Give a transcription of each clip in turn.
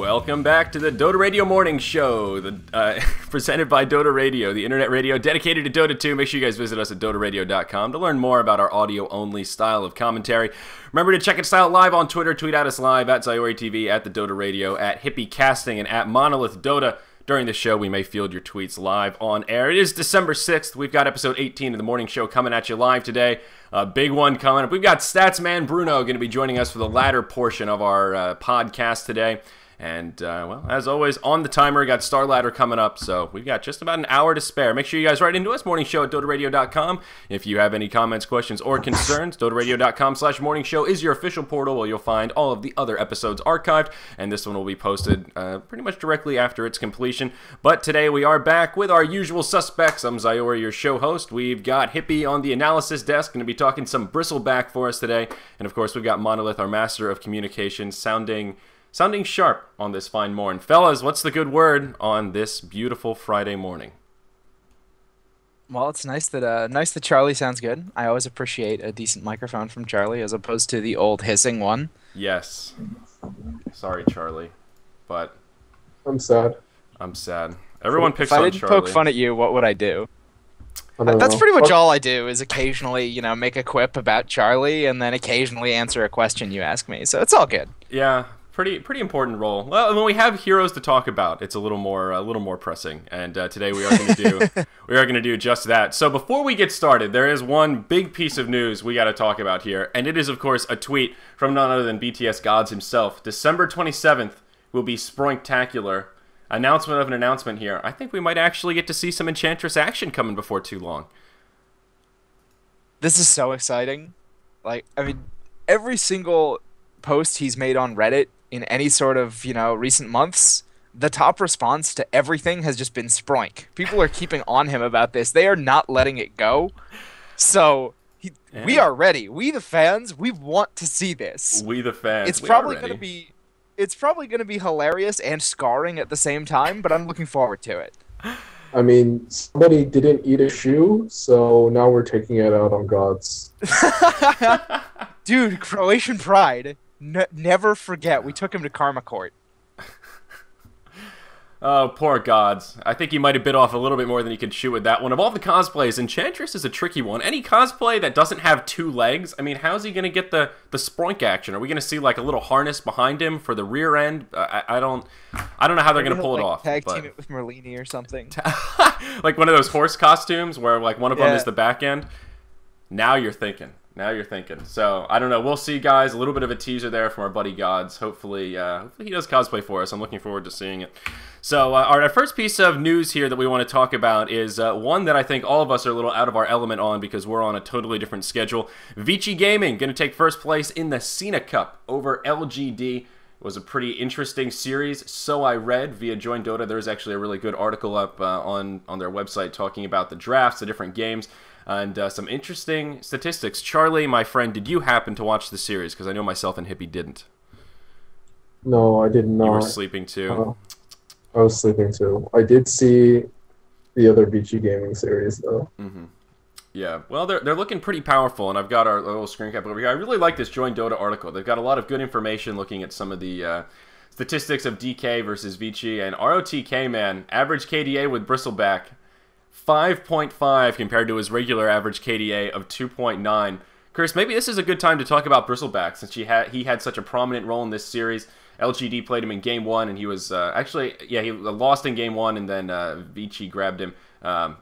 Welcome back to the Dota Radio Morning Show, presented by Dota Radio, the internet radio dedicated to Dota 2. Make sure you guys visit us at dotaradio.com to learn more about our audio-only style of commentary. Remember to check us out live on Twitter. Tweet at us live at ZyoriTV, at the Dota Radio, at HippieCasting, and at Monolith Dota. During the show, we may field your tweets live on air. It is December 6th. We've got episode 18 of the morning show coming at you live today. A big one coming up. We've got Statsman Bruno going to be joining us for the latter portion of our podcast today. And, well, as always, on the timer, got Star Ladder coming up, so we've got just about an hour to spare. Make sure you guys write into us, morningshow at dotaradio.com. If you have any comments, questions, or concerns, dotaradio.com/morningshow is your official portal where you'll find all of the other episodes archived, and this one will be posted pretty much directly after its completion. But today we are back with our usual suspects. I'm Zyori, your show host. We've got Hippie on the analysis desk, going to be talking some bristleback for us today. And, of course, we've got Monolith, our master of communication, sounding sharp on this fine morn. Fellas, what's the good word on this beautiful Friday morning? Well, it's nice that Charlie sounds good. I always appreciate a decent microphone from Charlie as opposed to the old hissing one. Yes. Sorry, Charlie, but I'm sad. Everyone picks on Charlie. If I didn't poke fun at you, what would I do? That's pretty much all I do, is occasionally, make a quip about Charlie and then occasionally answer a question you ask me. So it's all good. Yeah. Pretty important role. Well, when we have heroes to talk about, it's a little more pressing. And today we are going to do just that. So before we get started, there is one big piece of news we got to talk about here, and it is of course a tweet from none other than BTS Gods himself. December 27th will be Sproinktacular. Announcement of an announcement here. I think we might actually get to see some Enchantress action coming before too long. This is so exciting. Every single post he's made on Reddit in any sort of, recent months, the top response to everything has just been Sproink. People are keeping on him about this. They are not letting it go. So, we are ready. We the fans, we want to see this. We the fans, it's probably going to be hilarious and scarring at the same time, but I'm looking forward to it. I mean, somebody didn't eat a shoe, so now we're taking it out on Gods. Dude, Croatian pride. Never forget, we took him to Karma Court. Oh, poor Gods. I think he might have bit off a little bit more than he could chew with that one. Of all the cosplays, Enchantress is a tricky one. Any cosplay that doesn't have two legs, I mean, how's he going to get the Sproink action? Are we going to see, like, a little harness behind him for the rear end? I don't know how they're going to pull it off. Tag team it with Merlini or something. Like one of those horse costumes where, like, one of them is the back end. Now you're thinking. So, I don't know. We'll see, guys. A little bit of a teaser there from our buddy Gods. Hopefully he does cosplay for us. I'm looking forward to seeing it. So, our first piece of news here that we want to talk about is one that I think all of us are a little out of our element on because we're on a totally different schedule. Vici Gaming going to take first place in the Cena Cup over LGD. It was a pretty interesting series, so I read via Join Dota. There's actually a really good article up on their website talking about the drafts, the different games, and some interesting statistics. Charlie, my friend, did you happen to watch the series? Because I know myself and Hippie didn't. No, I did not. You were sleeping too? I was sleeping too. I did see the other Vici Gaming series, though. Mm-hmm. Yeah, well, they're looking pretty powerful, and I've got our little screen cap over here. I really like this Join Dota article. They've got a lot of good information looking at some of the statistics of DK versus Vici, and ROTK, man, average KDA with Bristleback, 5.5 compared to his regular average KDA of 2.9. Chris, maybe this is a good time to talk about Bristleback since he had such a prominent role in this series. LGD played him in Game 1, and he was he lost in Game 1, and then Vici grabbed him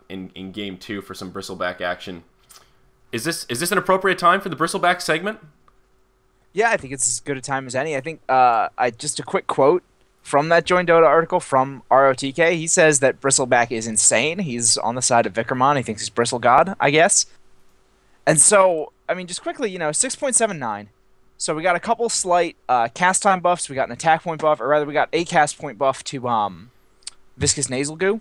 in Game 2 for some Bristleback action. Is this an appropriate time for the Bristleback segment? Yeah, I think it's as good a time as any. I think just a quick quote from that Join Dota article from ROTK. He says that Bristleback is insane. He's on the side of Vickerman. He thinks he's Bristle God, I guess. And so, I mean, just quickly, 6.79. So we got a couple slight cast time buffs. We got an attack point buff, or rather, we got a cast point buff to Viscous Nasal Goo.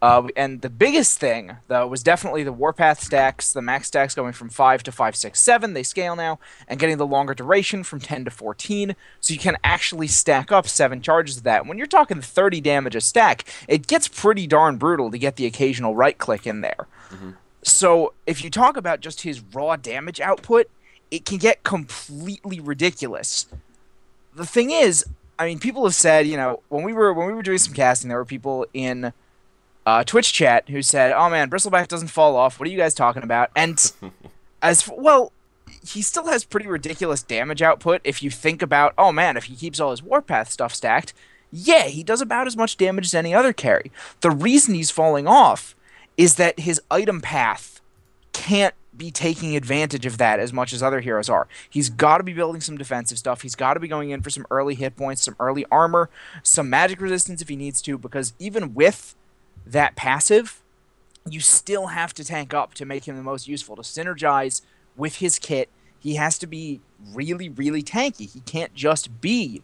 And the biggest thing, though, was definitely the Warpath stacks, the max stacks going from 5 to 5, 6, 7, they scale now, and getting the longer duration from 10 to 14, so you can actually stack up 7 charges of that. When you're talking 30 damage a stack, it gets pretty darn brutal to get the occasional right-click in there. Mm-hmm. So if you talk about just his raw damage output, it can get completely ridiculous. The thing is, I mean, people have said, when we were doing some casting, there were people in Twitch chat who said, "Oh man, Bristleback doesn't fall off. What are you guys talking about?" And well, he still has pretty ridiculous damage output if you think about, oh man, if he keeps all his Warpath stuff stacked, yeah, he does about as much damage as any other carry. The reason he's falling off is that his item path can't be taking advantage of that as much as other heroes are. He's got to be building some defensive stuff. He's got to be going in for some early hit points, some early armor, some magic resistance if he needs to, because even with that passive, you still have to tank up to make him the most useful. To synergize with his kit, he has to be really, really tanky. He can't just be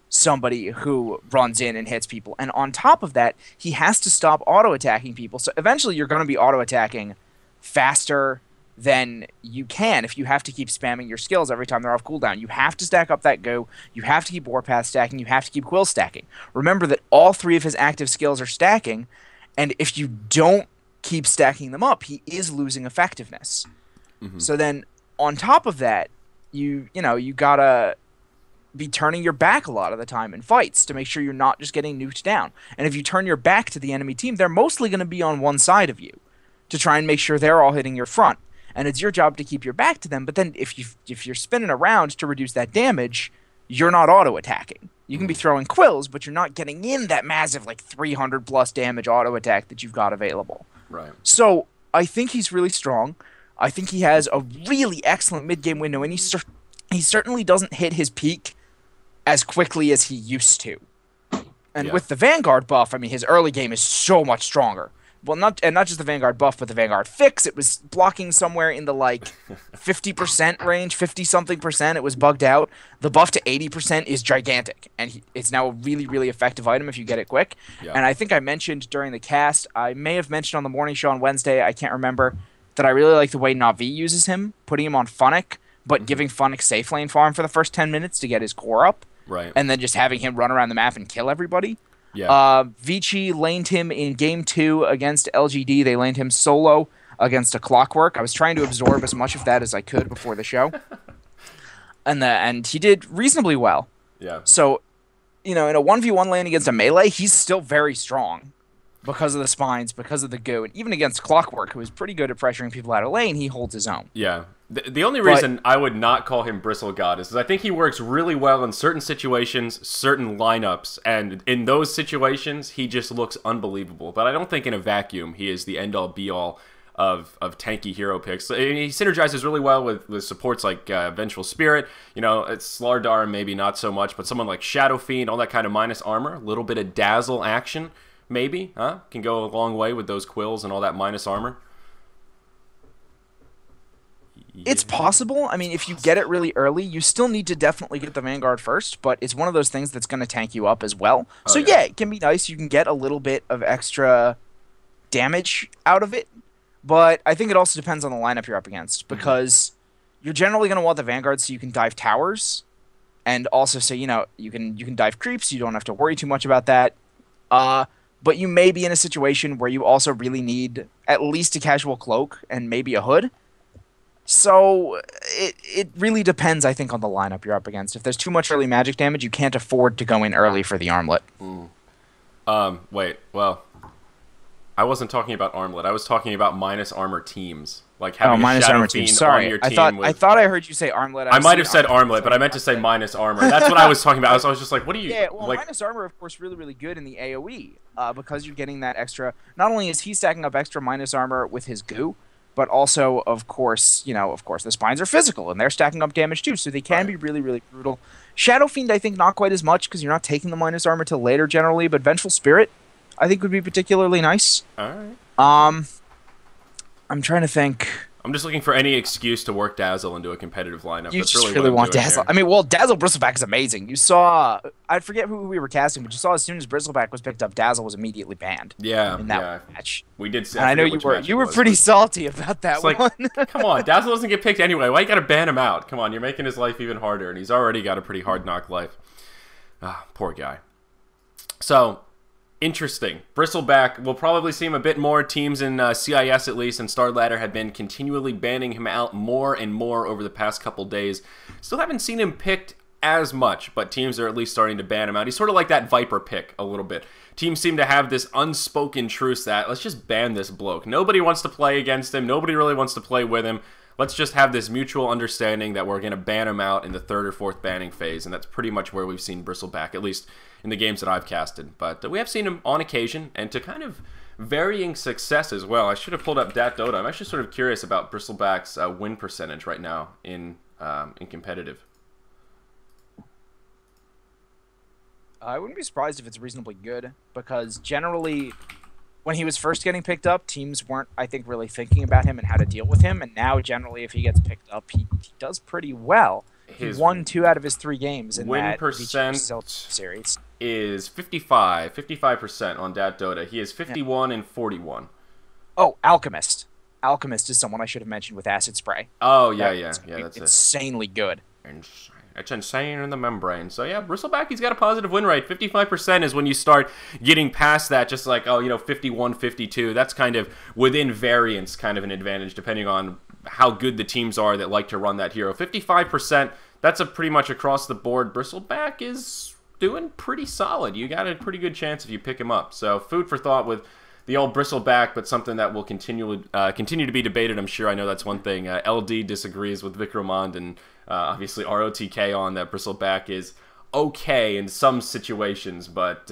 somebody who runs in and hits people. And on top of that, he has to stop auto-attacking people. So eventually you're going to be auto-attacking faster than you can if you have to keep spamming your skills every time they're off cooldown. You have to stack up that go. You have to keep Warpath stacking. You have to keep Quill stacking. Remember that all 3 of his active skills are stacking, and if you don't keep stacking them up, he is losing effectiveness. Mm-hmm. So then, on top of that, you gotta be turning your back a lot of the time in fights to make sure you're not just getting nuked down. And if you turn your back to the enemy team, they're mostly going to be on one side of you to try and make sure they're all hitting your front. And it's your job to keep your back to them. But then if you're spinning around to reduce that damage, you're not auto-attacking. You can be throwing quills, but you're not getting in that massive 300 plus damage auto-attack that you've got available. Right. So I think he's really strong. I think he has a really excellent mid-game window, and he certainly doesn't hit his peak as quickly as he used to. And with the Vanguard buff, I mean, his early game is so much stronger. Well, not just the Vanguard buff, but the Vanguard fix. It was blocking somewhere in the 50% range, 50-something%. It was bugged out. The buff to 80% is gigantic, and it's now a really, really effective item if you get it quick. Yeah. And I think I mentioned during the cast, I may have mentioned on the morning show on Wednesday, I can't remember, that I really like the way Na'Vi uses him, putting him on Funnick, but giving Funnick safe lane farm for the first 10 minutes to get his core up. Right. And then just having him run around the map and kill everybody. Yeah. Vici laned him in Game 2 against LGD. They laned him solo against a Clockwork. I was trying to absorb as much of that as I could before the show. And he did reasonably well. Yeah. So, in a 1v1 lane against a melee, he's still very strong because of the spines, because of the goo. And even against Clockwork, who is pretty good at pressuring people out of lane, he holds his own. Yeah. The only reason I would not call him Bristle God is I think he works really well in certain situations, certain lineups, and in those situations, he just looks unbelievable. But I don't think in a vacuum he is the end-all, be-all of tanky hero picks. He synergizes really well with supports like Vengeful Spirit. It's Slardar, maybe not so much, but someone like Shadow Fiend, all that kind of minus armor, a little bit of dazzle action, maybe, can go a long way with those quills and all that minus armor. It's possible. I mean, if you get it really early, you still need to definitely get the Vanguard first, but it's one of those things that's going to tank you up as well. So yeah, it can be nice. You can get a little bit of extra damage out of it, but I think it also depends on the lineup you're up against, because you're generally going to want the Vanguard so you can dive towers, and also so, you can dive creeps, you don't have to worry too much about that. But you may be in a situation where you also really need at least a casual cloak and maybe a hood. So it really depends, I think, on the lineup you're up against. If there's too much early magic damage, you can't afford to go in early for the armlet. Wait, well, I wasn't talking about armlet. I was talking about minus armor teams. Like having a Shadow Fiend on your team. I thought I heard you say armlet. I might have said armlet, but I meant to say minus armor. That's what I was talking about. I was just like, what do you... Yeah, well, minus armor, of course, really, really good in the AoE, because you're getting that extra... Not only is he stacking up extra minus armor with his goo, but also, of course, the spines are physical, and they're stacking up damage too, so they can be really, really brutal. Shadow Fiend, I think, not quite as much, because you're not taking the minus armor till later, generally, but Vengeful Spirit, I think, would be particularly nice. Alright. I'm trying to think... I'm just looking for any excuse to work Dazzle into a competitive lineup. You That's just really want Dazzle. Here. I mean, well, Dazzle Bristleback is amazing. You saw... I forget who we were casting, but you saw as soon as Bristleback was picked up, Dazzle was immediately banned. Yeah, in that match. We did. And I know you were pretty salty about that one. Like, come on, Dazzle doesn't get picked anyway. Why you gotta ban him out? Come on, you're making his life even harder, and he's already got a pretty hard knock life. Poor guy. So... interesting. Bristleback, we'll probably see him a bit more. Teams in CIS, at least, and Star Ladder have been continually banning him out more and more over the past couple days. Still haven't seen him picked as much, but teams are at least starting to ban him out. He's sort of like that Viper pick a little bit. Teams seem to have this unspoken truce that let's just ban this bloke. Nobody wants to play against him. Nobody really wants to play with him. Let's just have this mutual understanding that we're going to ban him out in the 3rd or 4th banning phase, and that's pretty much where we've seen Bristleback, at least in the games that I've casted. But we have seen him on occasion, and to kind of varying success as well. I should have pulled up Dota. I'm actually sort of curious about Bristleback's win percentage right now in competitive. I wouldn't be surprised if it's reasonably good, because generally, when he was first getting picked up, teams weren't, I think, really thinking about him and how to deal with him. And now, generally, if he gets picked up, he does pretty well. He won 2 out of his 3 games in that percent series. Is 55% on Dota. He is 51 and 41. Oh, Alchemist. Alchemist is someone I should have mentioned with Acid Spray. Oh, yeah, that's insanely good. It's insane in the membrane. So, yeah, Bristleback, he's got a positive win rate. 55% is when you start getting past that, just like, 51, 52. That's kind of within variance, kind of an advantage, depending on how good the teams are that like to run that hero. 55%, that's a pretty much across the board. Bristleback is doing pretty solid. You got a pretty good chance if you pick him up. So, food for thought with the old Bristleback, but something that will continue to be debated, I'm sure. I know that's one thing. LD disagrees with Vikramond, and obviously ROTK on that Bristleback is okay in some situations, but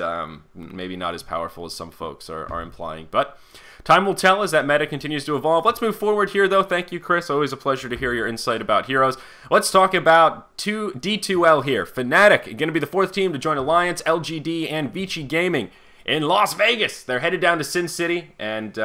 maybe not as powerful as some folks are implying. But time will tell as that meta continues to evolve. Let's move forward here, though. Thank you, Chris. Always a pleasure to hear your insight about heroes. Let's talk about D2L here. Fnatic going to be the 4th team to join Alliance, LGD, and Vici Gaming in Las Vegas. They're headed down to Sin City, and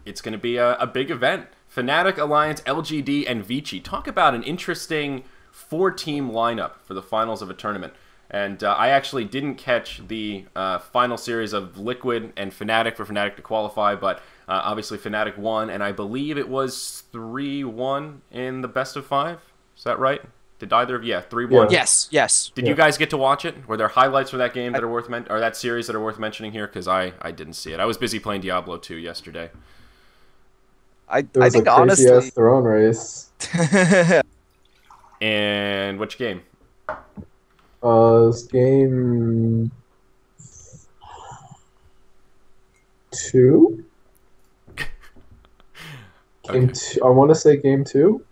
it's going to be a big event. Fnatic, Alliance, LGD, and Vici. Talk about an interesting 4-team lineup for the finals of a tournament. And I actually didn't catch the final series of Liquid and Fnatic for Fnatic to qualify, but obviously Fnatic won, and I believe it was 3-1 in the best of 5. Is that right? Did either of you? Yeah, 3-1. Yes. Did you guys get to watch it? Were there highlights for that game that are worth or that series that are worth mentioning here? Because I didn't see it. I was busy playing Diablo 2 yesterday. I think honestly, crazy-ass throne race. And which game? It's game 2. Game 2. I want to say game 2.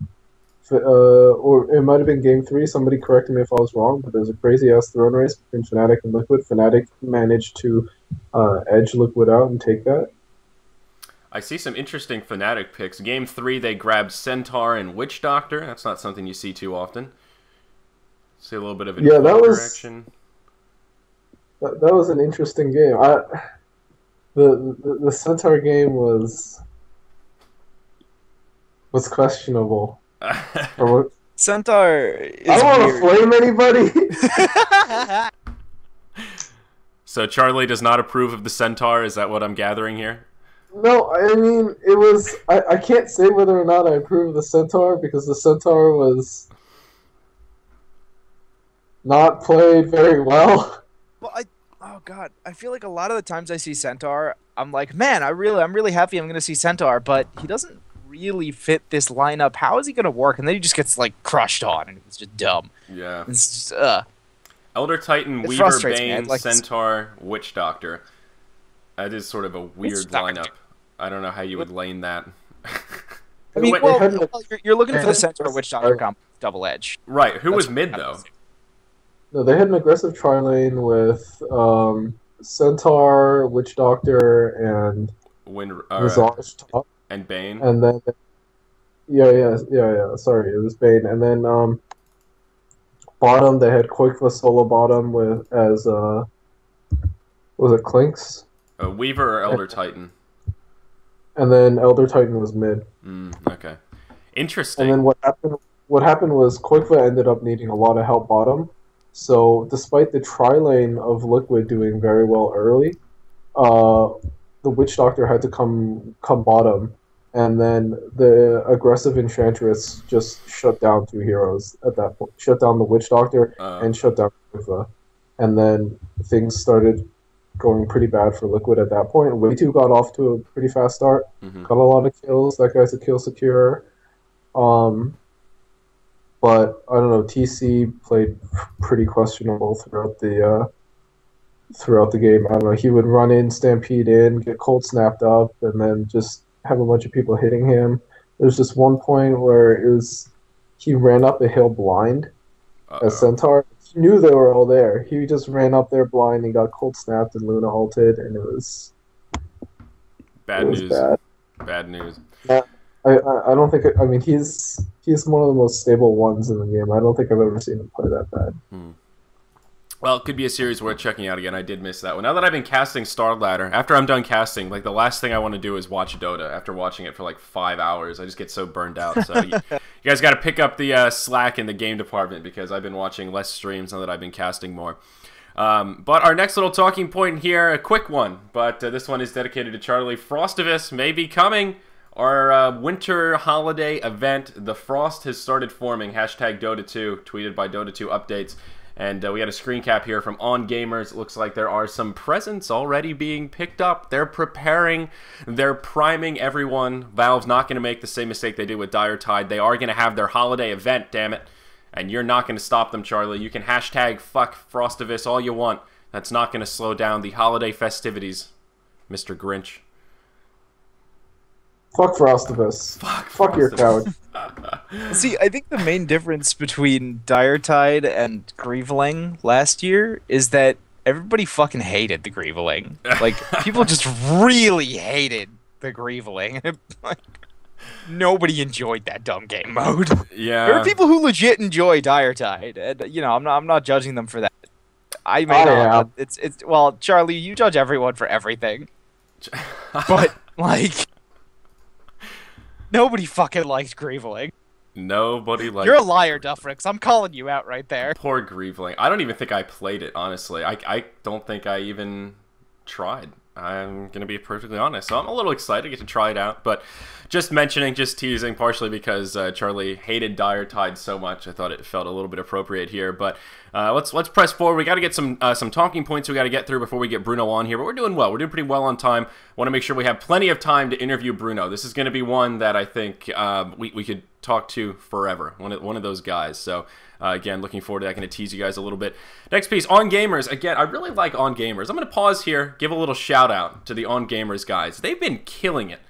Or it might have been game 3. Somebody corrected me if I was wrong, but there's a crazy-ass throne race between Fnatic and Liquid. Fnatic managed to edge Liquid out and take that. I see some interesting Fnatic picks. Game 3, they grabbed Centaur and Witch Doctor. That's not something you see too often. See a little bit of an action. That was an interesting game. The Centaur game was questionable. Centaur is I don't want to flame anybody. So Charlie does not approve of the Centaur. Is that what I'm gathering here? No, I mean, it was... I can't say whether or not I approve of the Centaur, because the Centaur was not played very well. Well, oh god, I feel like a lot of the times I see Centaur, I'm like, man, I'm really happy I'm going to see Centaur, but he doesn't really fit this lineup. How is he going to work? And then he just gets, like, crushed on, and it's just dumb. Yeah. It's just, Elder Titan, Weaver, Bane, Centaur, Witch Doctor. That is sort of a weird lineup. I don't know how you would lane that. I mean, well, you're looking for the Centaur Witch Doctor comp double edge. Right. Who was mid, though? No, they had an aggressive tri-lane with Centaur, Witch Doctor, and Visage top. And Bane. And then, yeah. Sorry, it was Bane. And then bottom, they had Koikva solo bottom as was it Clinks? Weaver or Elder Titan? And then Elder Titan was mid. Okay. Interesting. And then what happened was Koikva ended up needing a lot of help bottom. So despite the tri-lane of Liquid doing very well early, the Witch Doctor had to come bottom, and then the aggressive Enchantress just shut down 2 heroes at that point. Shut down the Witch Doctor and shut down Koikva. And then things started going pretty bad for Liquid at that point. Way2 got off to a pretty fast start. Got a lot of kills. That guy's a kill secure. but I don't know. TC played pretty questionable throughout the game. I don't know. He would run in, stampede in, get cold snapped up, and then just have a bunch of people hitting him. There's just one point where he ran up a hill blind as Centaur. He knew they were all there. He just ran up there blind and got cold snapped, and Luna ulted, and it was bad news. Bad. Bad news. Yeah, I don't think. I mean, he's one of the most stable ones in the game. I don't think I've ever seen him play that bad. Well, it could be a series worth checking out again. I did miss that one. Now that I've been casting Star Ladder, after I'm done casting, like the last thing I want to do is watch Dota. After watching it for like 5 hours, I just get so burned out. So you guys got to pick up the slack in the game department because I've been watching less streams now that I've been casting more. But our next little talking point here, a quick one, but this one is dedicated to Charlie. Frostivus may be coming. Our winter holiday event, the Frost has started forming. Hashtag Dota2, tweeted by Dota2 Updates. And we had a screen cap here from On Gamers. It looks like there are some presents already being picked up. They're preparing. They're priming everyone. Valve's not going to make the same mistake they did with Dire Tide. They are going to have their holiday event, damn it. And you're not going to stop them, Charlie. You can hashtag fuck Frostivus all you want. That's not going to slow down the holiday festivities, Mr. Grinch. Fuck Frostivus. Fuck your couch. See, I think the main difference between Dire Tide and Grieveling last year is that everybody fucking hated the Grieveling. Like, people just really hated the Grieveling. Like, nobody enjoyed that dumb game mode. Yeah. There are people who legit enjoy Dire Tide, and you know, I'm not judging them for that. I may not. It's well, Charlie, you judge everyone for everything. But like, nobody fucking likes Grieveling. Nobody likes. You're a liar, Duffrix. I'm calling you out right there. Poor Grieveling. I don't even think I played it, honestly. I don't think I even tried. I'm going to be perfectly honest. So I'm a little excited to get to try it out. But just mentioning, just teasing, partially because Charlie hated Dire Tide so much, I thought it felt a little bit appropriate here. But let's press forward. We got to get some talking points we got to get through before we get Bruno on here. But we're doing well. We're doing pretty well on time. Want to make sure we have plenty of time to interview Bruno. This is going to be one that I think we could talk to forever. One of those guys. So again, looking forward to that. Going to tease you guys a little bit. Next piece, On Gamers. Again, I really like On Gamers. I'm going to pause here, give a little shout out to the On Gamers guys. They've been killing it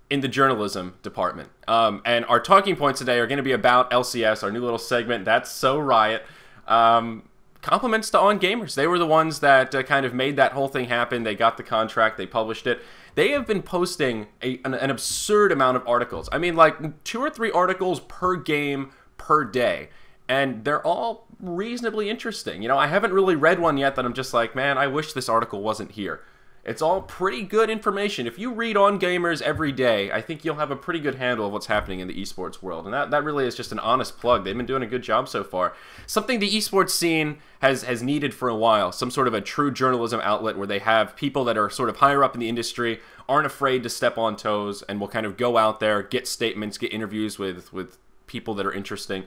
in the journalism department. And our talking points today are going to be about LCS, our new little segment, That's So Riot. Compliments to On Gamers. They were the ones that kind of made that whole thing happen. They got the contract. They published it. They have been posting an absurd amount of articles. I mean, like 2 or 3 articles per game per day. And they're all reasonably interesting. You know, I haven't really read one yet that I'm just like, man, I wish this article wasn't here. It's all pretty good information. If you read On Gamers every day, I think you'll have a pretty good handle of what's happening in the esports world. And that really is just an honest plug. They've been doing a good job so far. Something the esports scene has needed for a while. Some sort of a true journalism outlet where they have people that are sort of higher up in the industry, aren't afraid to step on toes, and will kind of go out there, get statements, get interviews with people that are interesting.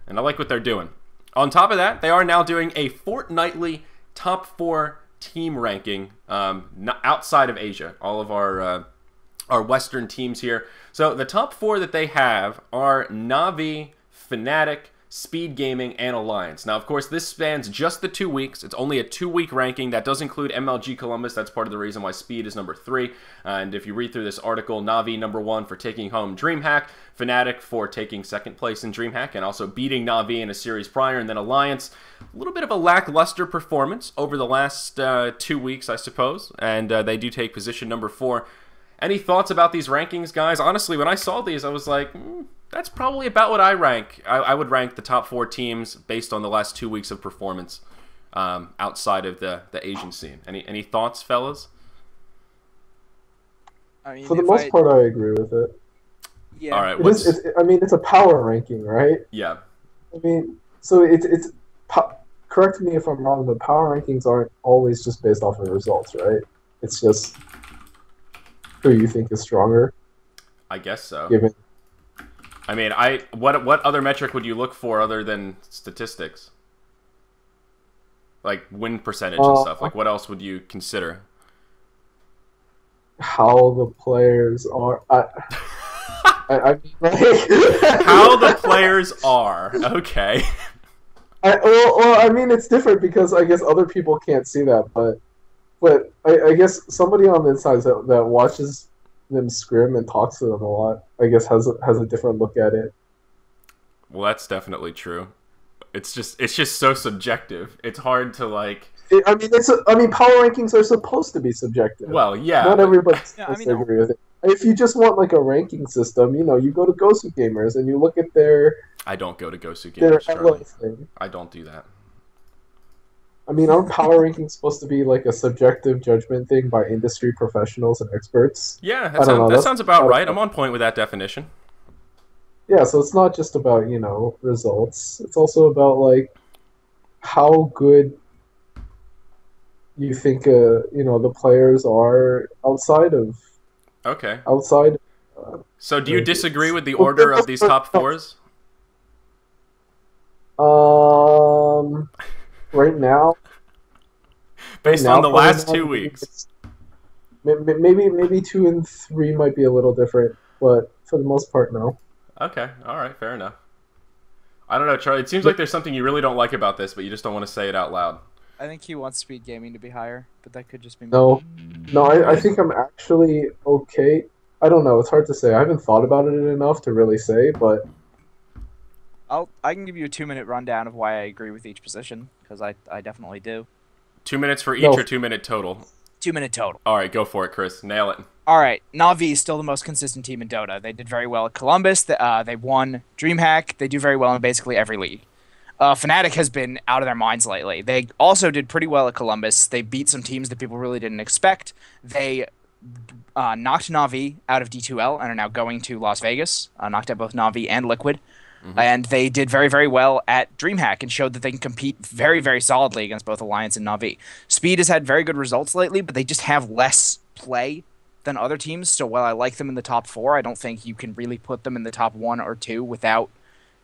And I like what they're doing. On top of that, they are now doing a fortnightly top 4 team ranking outside of Asia. All of our Western teams here. So the top 4 that they have are Na'Vi, Fnatic, Speed Gaming, and Alliance. Now, of course, this spans just the 2 weeks. It's only a 2-week ranking. That does include MLG Columbus. That's part of the reason why Speed is number 3. And if you read through this article, Na'Vi number 1 for taking home DreamHack, Fnatic for taking 2nd place in DreamHack and also beating Na'Vi in a series prior, and then Alliance, a little bit of a lackluster performance over the last 2 weeks, I suppose. And they do take position number 4. Any thoughts about these rankings, guys? Honestly, when I saw these, I was like, that's probably about what I rank. I would rank the top 4 teams based on the last 2 weeks of performance outside of the Asian scene. Any thoughts, fellas? I mean, for the most part, I agree with it. Yeah. All right. I mean, it's a power ranking, right? Yeah. I mean, so correct me if I'm wrong, but power rankings aren't always just based off of results, right? It's just who you think is stronger. I guess so. Given. I mean, what other metric would you look for other than statistics? Like win percentage and stuff. Like what else would you consider? How the players are. I mean, like, How the players are. Okay. Well, I mean, it's different because I guess other people can't see that, but I guess somebody on the inside that watches them scrim and talks to them a lot, I guess has a different look at it. Well, that's definitely true. It's just so subjective. It's hard to like. I mean, power rankings are supposed to be subjective. Well, yeah. Not everybody's supposed to no. agree with it. If you just want like a ranking system, you know, you go to Gosu Gamers and you look at their. I don't go to Gosu Their Gamers, Charlie. thing. I don't do that. I mean, aren't power rankings supposed to be like a subjective judgment thing by industry professionals and experts? Yeah, that sounds about right. I'm on point with that definition. Yeah, so it's not just about, you know, results. It's also about like how good you think you know, the players are outside of. Okay. Outside. So do you disagree with the order of these top fours? Right now. Based on the last 2 weeks. Maybe 2 and 3 might be a little different, but for the most part, no. Okay, all right, fair enough. I don't know, Charlie. It seems like there's something you really don't like about this, but you just don't want to say it out loud. I think he wants Speed Gaming to be higher, but that could just be me. No, I think I'm actually okay. I don't know. It's hard to say. I haven't thought about it enough to really say, but I can give you a 2-minute rundown of why I agree with each position, because I definitely do. 2 minutes for each or 2 minute total? 2-minute total. All right, go for it, Chris. Nail it. All right, Na'Vi is still the most consistent team in Dota. They did very well at Columbus. They won DreamHack. They do very well in basically every league. Fnatic has been out of their minds lately. They also did pretty well at Columbus. They beat some teams that people really didn't expect. They knocked Na'Vi out of D2L and are now going to Las Vegas. Knocked out both Na'Vi and Liquid. Mm-hmm. And they did very, very well at DreamHack and showed that they can compete very, very solidly against both Alliance and Na'Vi. Speed has had very good results lately, but they just have less play than other teams. So while I like them in the top 4, I don't think you can really put them in the top 1 or 2 without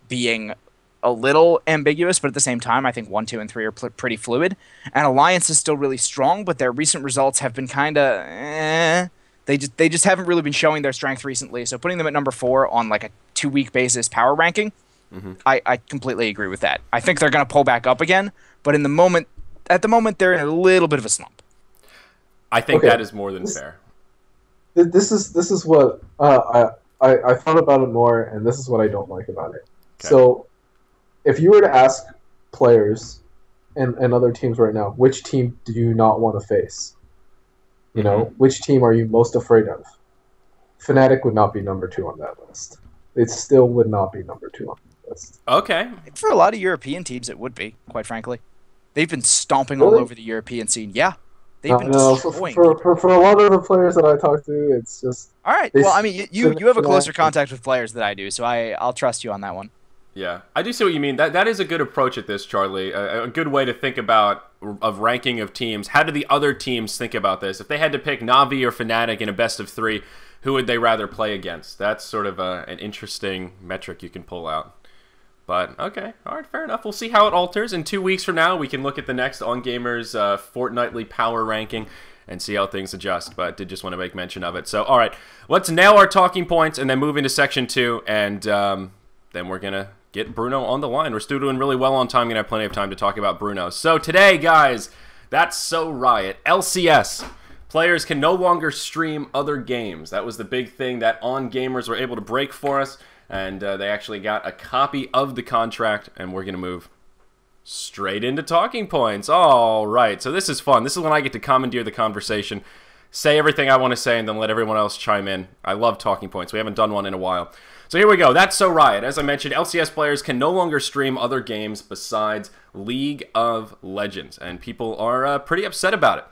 being a little ambiguous. But at the same time, I think 1, 2, and 3 are pretty fluid. And Alliance is still really strong, but their recent results have been kind of They just haven't really been showing their strength recently. So putting them at number 4 on like a 2-week basis power ranking, I completely agree with that. I think they're going to pull back up again, but at the moment they're in a little bit of a slump. I think that is more than fair. This is what I thought about it more, and this is what I don't like about it. Okay. So, if you were to ask players and other teams right now, which team do you not want to face? You know, which team are you most afraid of? Fnatic would not be number 2 on that list. It still would not be number 2 on the list. Okay. For a lot of European teams, it would be, quite frankly. They've been stomping all over the European scene. Yeah. They've been destroying. For a lot of the players that I talk to, it's just... All right. Well, I mean, you have a closer contact with players than I do, so I'll trust you on that one. Yeah, I do see what you mean. That is a good approach at this, Charlie. A good way to think about of ranking of teams. How do the other teams think about this? If they had to pick Na'Vi or Fnatic in a best of 3, who would they rather play against? That's sort of an interesting metric you can pull out. But, okay, all right, fair enough. We'll see how it alters. In 2 weeks from now, we can look at the next On Gamers fortnightly power ranking and see how things adjust. But did just want to make mention of it. So, all right, let's nail our talking points and then move into Section 2, and then we're going to get Bruno on the line. We're still doing really well on time. Going to have plenty of time to talk about Bruno. So today, guys, that's so riot. LCS. Players can no longer stream other games. That was the big thing that On Gamers were able to break for us. And they actually got a copy of the contract. And we're going to move straight into talking points. All right. So this is fun. This is when I get to commandeer the conversation. Say everything I want to say and then let everyone else chime in. I love talking points. We haven't done one in a while. So here we go. That's so riot. As I mentioned, LCS players can no longer stream other games besides League of Legends, and people are pretty upset about it.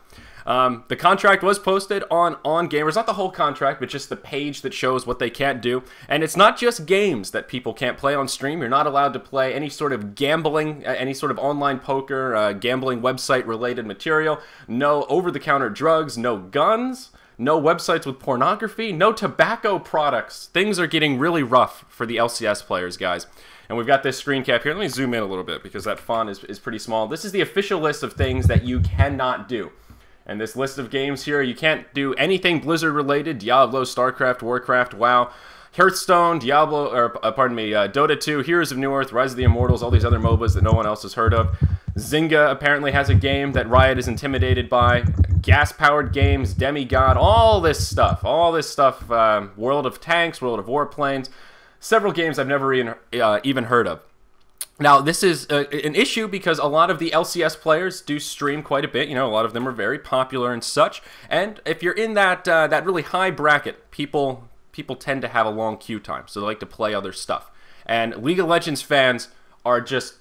The contract was posted on Gamers, not the whole contract, but just the page that shows what they can't do. And it's not just games that people can't play on stream. You're not allowed to play any sort of gambling, any sort of online poker, gambling website-related material, no over-the-counter drugs, no guns, no websites with pornography, no tobacco products. Things are getting really rough for the LCS players, guys. And we've got this screen cap here. Let me zoom in a little bit because that font is pretty small. This is the official list of things that you cannot do. And this list of games here, you can't do anything Blizzard related, Diablo, StarCraft, Warcraft, WoW. Hearthstone, Diablo, or pardon me, Dota 2, Heroes of Newerth, Rise of the Immortals, all these other MOBAs that no one else has heard of. Zynga apparently has a game that Riot is intimidated by. Gas-powered games, Demigod, all this stuff. World of Tanks, World of Warplanes, several games I've never even heard of. Now, this is an issue because a lot of the LCS players do stream quite a bit. You know, a lot of them are very popular and such. And if you're in that really high bracket, people tend to have a long queue time, so they like to play other stuff. And League of Legends fans are just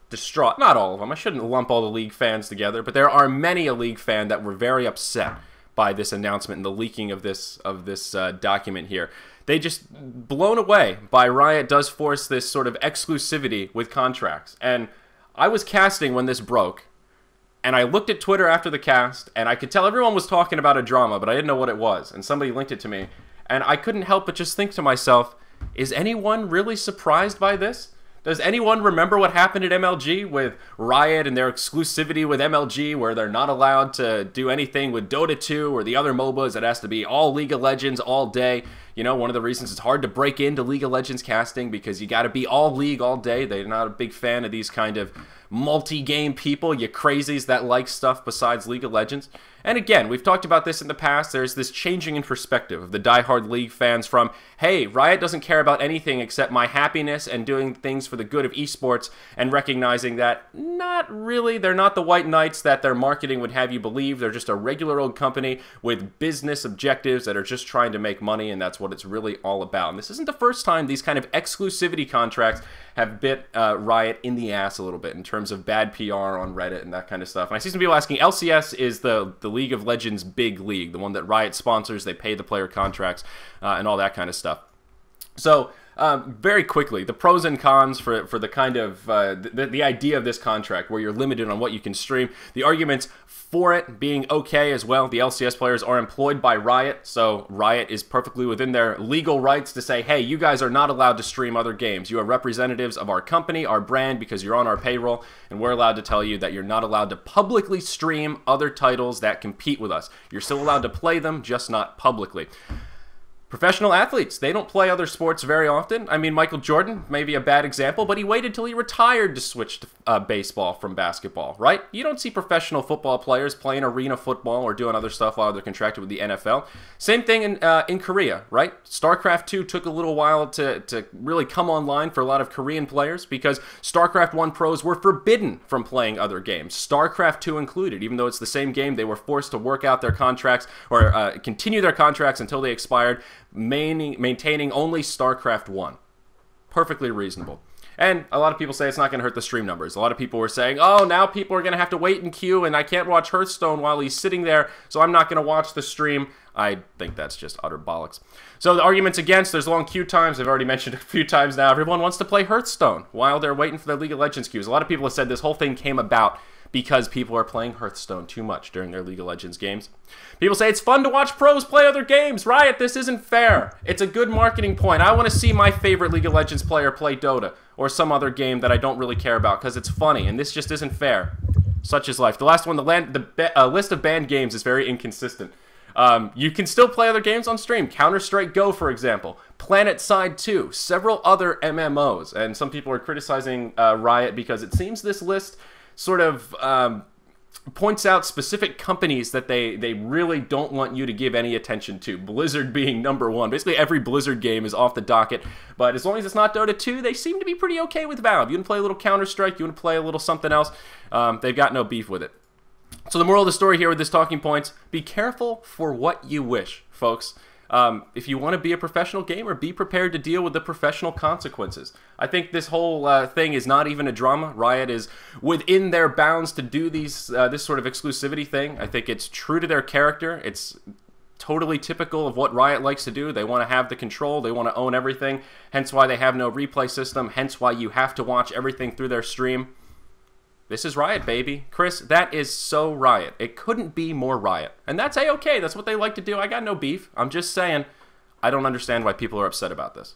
distraught. Not all of them. I shouldn't lump all the League fans together, but there are many a League fan that were very upset by this announcement and the leaking of this document here. They just blown away by Riot does force this sort of exclusivity with contracts. And I was casting when this broke, and I looked at Twitter after the cast, and I could tell everyone was talking about a drama, but I didn't know what it was. And somebody linked it to me, and I couldn't help but just think to myself, is anyone really surprised by this? Does anyone remember what happened at MLG with Riot and their exclusivity with MLG, where they're not allowed to do anything with Dota 2 or the other MOBAs? It has to be all League of Legends all day. You know, one of the reasons it's hard to break into League of Legends casting because you got to be all League all day. They're not a big fan of these kind of multi-game people, you crazies that like stuff besides League of Legends. And again, we've talked about this in the past. There's this changing in perspective of the diehard League fans from, hey, Riot doesn't care about anything except my happiness and doing things for the good of esports, and recognizing that not really, they're not the white knights that their marketing would have you believe. They're just a regular old company with business objectives that are just trying to make money, and that's what it's really all about. And this isn't the first time these kind of exclusivity contracts have bit Riot in the ass a little bit in terms of bad PR on Reddit and that kind of stuff. And I see some people asking, LCS is the League of Legends big league, the one that Riot sponsors, they pay the player contracts and all that kind of stuff. So very quickly, the pros and cons for the kind of the idea of this contract where you're limited on what you can stream. The arguments for it being okay as well. The LCS players are employed by Riot, so Riot is perfectly within their legal rights to say, hey, you guys are not allowed to stream other games. You are representatives of our company, our brand, because you're on our payroll, and we're allowed to tell you that you're not allowed to publicly stream other titles that compete with us. You're still allowed to play them, just not publicly. Professional athletes, they don't play other sports very often. I mean, Michael Jordan may be a bad example, but he waited till he retired to switch to baseball from basketball, right? You don't see professional football players playing arena football or doing other stuff while they're contracted with the NFL. Same thing in Korea, right? StarCraft 2 took a little while to really come online for a lot of Korean players because StarCraft 1 pros were forbidden from playing other games, StarCraft 2 included. Even though it's the same game, they were forced to work out their contracts or continue their contracts until they expired, maintaining only StarCraft 1. Perfectly reasonable. And a lot of people say it's not going to hurt the stream numbers. A lot of people were saying, oh, now people are going to have to wait in queue and I can't watch Hearthstone while he's sitting there, so I'm not going to watch the stream. I think that's just utter bollocks. So the arguments against, there's long queue times. I've already mentioned a few times now. Everyone wants to play Hearthstone while they're waiting for their League of Legends queues. A lot of people have said this whole thing came about because people are playing Hearthstone too much during their League of Legends games. People say it's fun to watch pros play other games. Riot, this isn't fair. It's a good marketing point. I want to see my favorite League of Legends player play Dota or some other game that I don't really care about because it's funny, and this just isn't fair. Such is life. The last one, the list of banned games is very inconsistent. You can still play other games on stream. Counter-Strike Go, for example. PlanetSide 2. Several other MMOs. And some people are criticizing Riot because it seems this list sort of points out specific companies that they really don't want you to give any attention to. Blizzard being number one. Basically, every Blizzard game is off the docket. But as long as it's not Dota 2, they seem to be pretty okay with Valve. You want to play a little Counter-Strike, you want to play a little something else, they've got no beef with it. So the moral of the story here with this talking points, be careful for what you wish, folks. If you want to be a professional gamer, be prepared to deal with the professional consequences. I think this whole thing is not even a drama. Riot is within their bounds to do this sort of exclusivity thing. I think it's true to their character. It's totally typical of what Riot likes to do. They want to have the control. They want to own everything. Hence why they have no replay system. Hence why you have to watch everything through their stream. This is Riot, baby. Chris, that is so Riot. It couldn't be more Riot. And that's A-okay. That's what they like to do. I got no beef. I'm just saying, I don't understand why people are upset about this.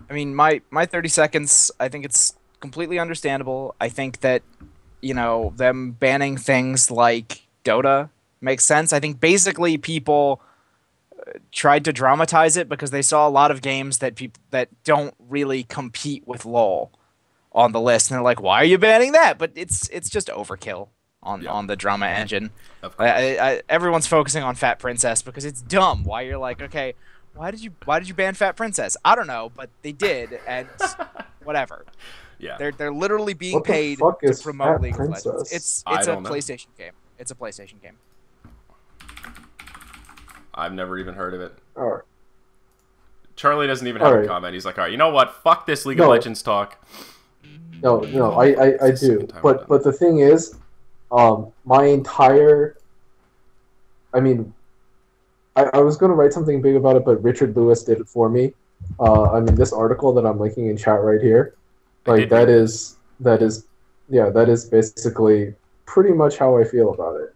I mean, my 30 seconds, I think it's completely understandable. I think that, you know, them banning things like Dota makes sense. I think basically people tried to dramatize it because they saw a lot of games that people that don't really compete with LoL on the list, and they're like, "Why are you banning that?" But it's just overkill on the drama engine. Of course. Everyone's focusing on Fat Princess because it's dumb. Why you're like, okay, why did you ban Fat Princess? I don't know, but they did, and whatever. Yeah, they're literally being What the paid fuck to is promote Fat League of Princess? Legends. It's I a don't know. PlayStation game. It's a PlayStation game. I've never even heard of it. All right. Charlie doesn't even have a comment. He's like, all right, you know what? Fuck this League of Legends talk. No, I do. But the thing is, my entire, I mean, I was going to write something big about it, but Richard Lewis did it for me. I mean, this article that I'm linking in chat right here, like that is basically pretty much how I feel about it.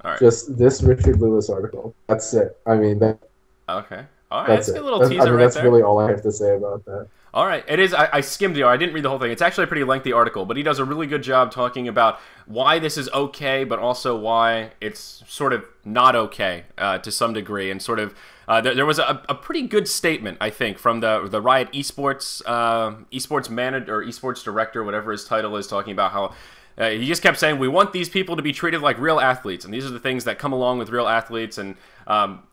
All right. Just this Richard Lewis article. That's it. I mean, okay. All right, that's a it. little teaser that's there. really all I have to say about that. All right, it is. I skimmed it. I didn't read the whole thing. It's actually a pretty lengthy article, but he does a really good job talking about why this is okay, but also why it's sort of not okay to some degree. And sort of there was a pretty good statement, I think, from the Riot esports manager or esports director, whatever his title is, talking about how. He just kept saying, we want these people to be treated like real athletes, and these are the things that come along with real athletes. And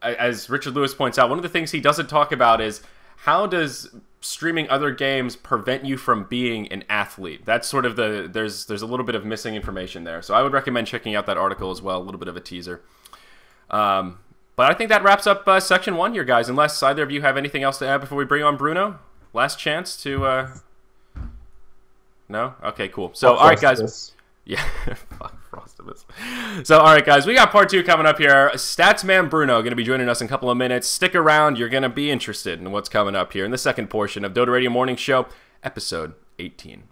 as Richard Lewis points out, one of the things he doesn't talk about is how does streaming other games prevent you from being an athlete? That's sort of there's a little bit of missing information there. So I would recommend checking out that article as well, a little bit of a teaser. But I think that wraps up section 1 here, guys, unless either of you have anything else to add before we bring on Bruno. Last chance to... No? Okay, cool. So, all right, guys. Yeah, fuck Frostivus. So, all right, guys, we got part 2 coming up here. Statsman Bruno going to be joining us in a couple of minutes. Stick around. You're going to be interested in what's coming up here in the second portion of Dota Radio Morning Show, episode 18.